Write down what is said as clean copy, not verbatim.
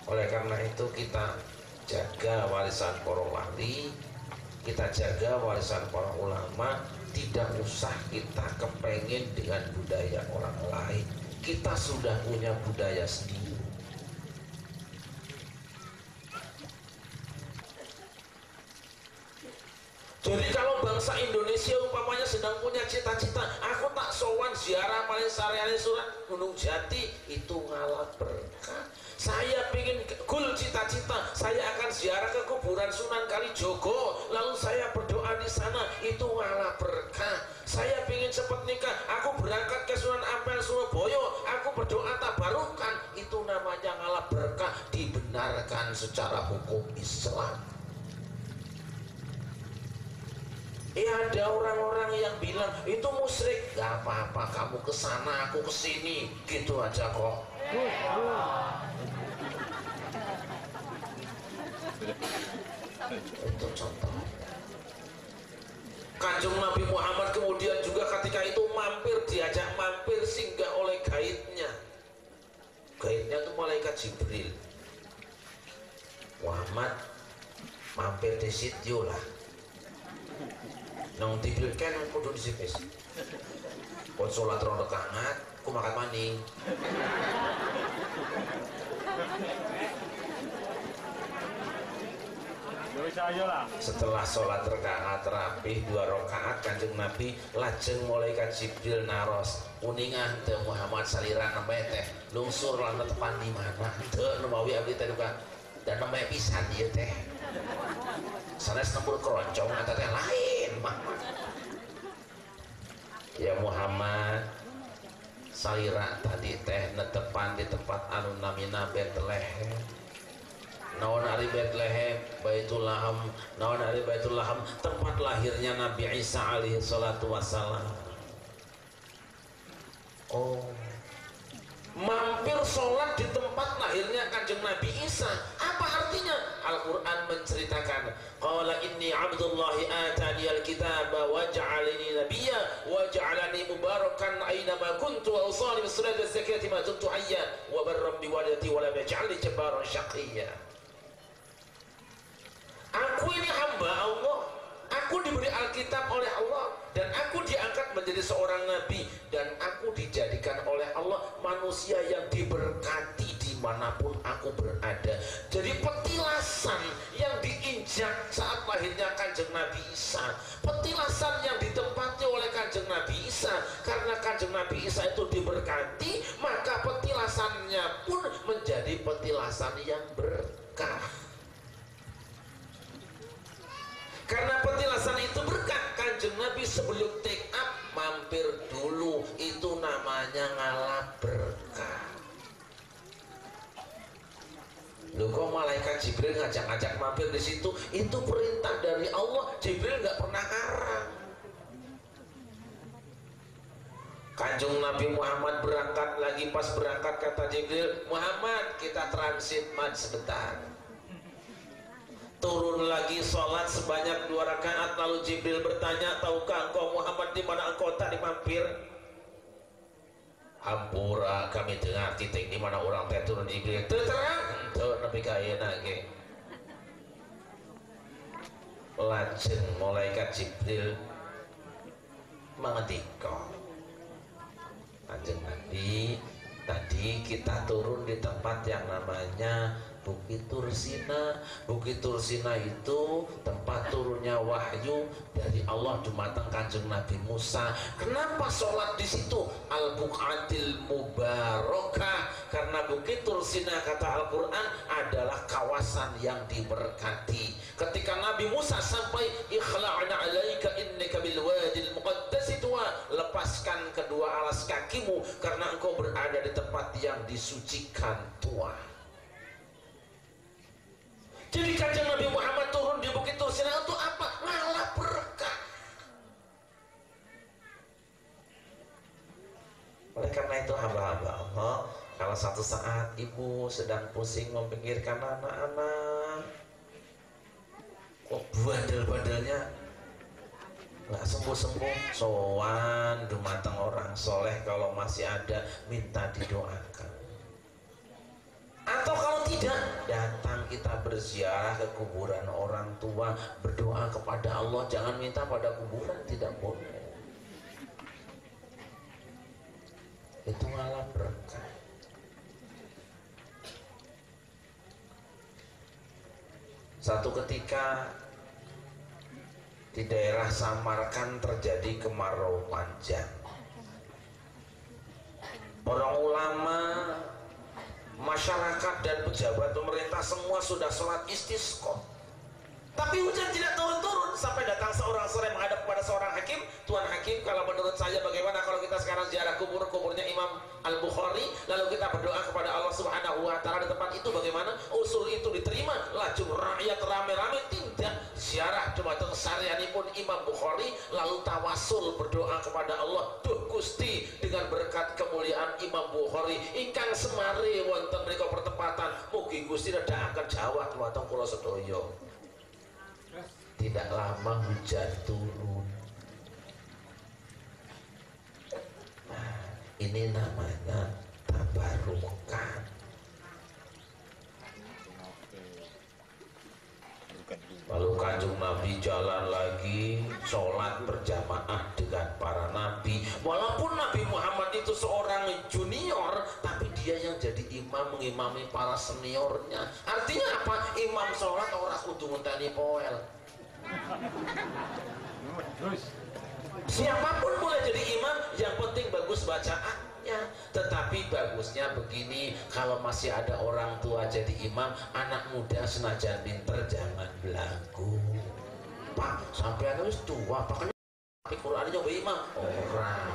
Oleh karena itu kita jaga warisan para wali, kita jaga warisan para ulama. Tidak usah kita kepengen dengan budaya orang lain, kita sudah punya budaya sendiri. Jadi kalau bangsa Indonesia umpamanya sedang punya cita-cita, aku tak sowan ziarah paling sareane surat Gunung Jati, itu ngalah berkah. Saya ingin gul cita-cita, saya akan ziarah ke kuburan Sunan Kalijogo, lalu saya berdoa di sana, itu ngalah berkah. Saya ingin cepat nikah, aku berangkat ke Sunan Ampel Surabaya, aku berdoa tabarukan, itu namanya ngalah berkah, dibenarkan secara hukum Islam. Ada orang-orang yang bilang itu musyrik, gak apa-apa, kamu kesana, aku kesini, gitu aja kok. Itu contoh. Kanjeng Nabi Muhammad kemudian juga ketika itu diajak mampir singgah oleh gaibnya. Gaibnya itu malaikat Jibril. Muhammad mampir di situ lah. Nang tidur kan kudu disipis. Kon salat rong rakaat, ku makan maning. Setelah sholat rakaat rapih 2 rakaat, Kanjeng Nabi lajeng malaikat Jibril naros kuningan teh Muhammad saliran nembe teh lungsur lan tepan di mana teu numawi abdi teh duka dan nembe pisan ieu teh sanes nembur keroncong eta teh lain mah. Ya Muhammad, salira tadi teh netepan di tempat anu namina Betlehem. Naon ari Betlehem, Baitul Laham, naon ari Baitul Laham, tempat lahirnya Nabi Isa alaihi salatu wassalam. Oh, mampir sholat di tempat lahirnya Kanjeng Nabi Isa. Apa artinya? Al-Quran menceritakan, qala inni abdullahi atani al-kitaba wa ja'alani nabiyya wa ja'alani mubarakan aynama kuntu wa awsani bis salati waz zakati ma dumtu hayya wa barram bi walidati wa lam yaj'alni jabbaran syaqiyya. Aku ini hamba Allah, aku diberi Alkitab oleh Allah, dan aku diangkat menjadi seorang nabi, dan aku dijadikan oleh Allah manusia yang diberkati dimanapun aku berada. Jadi petilasan yang diinjak saat lahirnya Kanjeng Nabi Isa, petilasan yang ditempati oleh Kanjeng Nabi Isa, karena Kanjeng Nabi Isa itu diberkati, maka petilasannya pun menjadi petilasan yang berkah. Karena petilasan itu berkah, Kanjeng Nabi sebelum take up mampir dulu, itu namanya ngalah berkah. Loh kok malaikat Jibril ngajak-ngajak mampir di situ? Itu perintah dari Allah. Jibril nggak pernah ngarang. Kanjeng Nabi Muhammad berangkat lagi, pas berangkat kata Jibril, Muhammad kita transit sebentar. Turun lagi sholat sebanyak 2 rakaat, lalu Jibril bertanya, tahukah engkau Muhammad di mana engkau tadi mampir? Hampura kami dengar titik di mana orang teh turun. Jibril terang tuh nepi ka ayeuna ge. Lajeng malaikat Jibril mengendika, Kanjeng Nabi, tadi kita turun di tempat yang namanya Bukit Tursina. Bukit Tursina itu tempat turunnya wahyu dari Allah dumateng Kanjeng Nabi Musa. Kenapa sholat di situ? Al-Buqatil Mubarakah, karena Bukit Tursina kata Al-Quran adalah kawasan yang diberkati. Ketika Nabi Musa sampai, ikhla'na alaika innaka bil wadil muqaddasi tuwa, lepaskan kedua alas kakimu karena engkau berada di tempat yang disucikan tua. Jadi Kanjeng Nabi Muhammad turun di Bukit Tursina untuk apa? Ngalah berkah. Oleh karena itu hamba-hamba Allah, kalau satu saat ibu sedang pusing memikirkan anak-anak, kok bandel-bandelnya nggak sembuh-sembuh, sowan dumateng orang soleh, kalau masih ada minta didoakan. Atau kalau tidak? Datang kita berziarah ke kuburan orang tua, berdoa kepada Allah, jangan minta pada kuburan, tidak boleh. Itu malah berkah. Satu ketika di daerah Samarkand terjadi kemarau panjang. Orang ulama, masyarakat dan pejabat pemerintah semua sudah sholat istisqa, tapi hujan tidak turun-turun. Sampai datang seorang sore menghadap kepada seorang hakim, Tuan Hakim, kalau menurut saya bagaimana kalau kita sekarang ziarah kuburnya Imam Al-Bukhari, lalu kita berdoa kepada Allah Subhanahu wa Ta'ala di tempat itu, bagaimana? Usul itu diterima, laju rakyat rame-rame tidak ziarah cuma kesarianipun Imam Bukhari, lalu tawasul berdoa kepada Allah, duh Gusti, dengan berkat kemuliaan Imam Bukhari ingkang semare wonten mriku pertempatan, mugi Gusti nedhakaken jawah dhumateng kula sedaya. Tidak lama hujan turun. Nah, ini namanya tabarukan. Lalu Kanjeng Nabi jalan lagi, sholat berjamaah dengan para nabi. Walaupun Nabi Muhammad itu seorang junior, tapi dia yang jadi imam, mengimami para seniornya. Artinya apa? Imam sholat orang kudu ngenteni poel. Siapapun boleh jadi imam, yang penting bagus bacaannya. Tetapi bagusnya begini, kalau masih ada orang tua jadi imam, anak muda senajan pinter jangan belagu. Pak, sampai anak tua, Pak, Quran aja imam orang.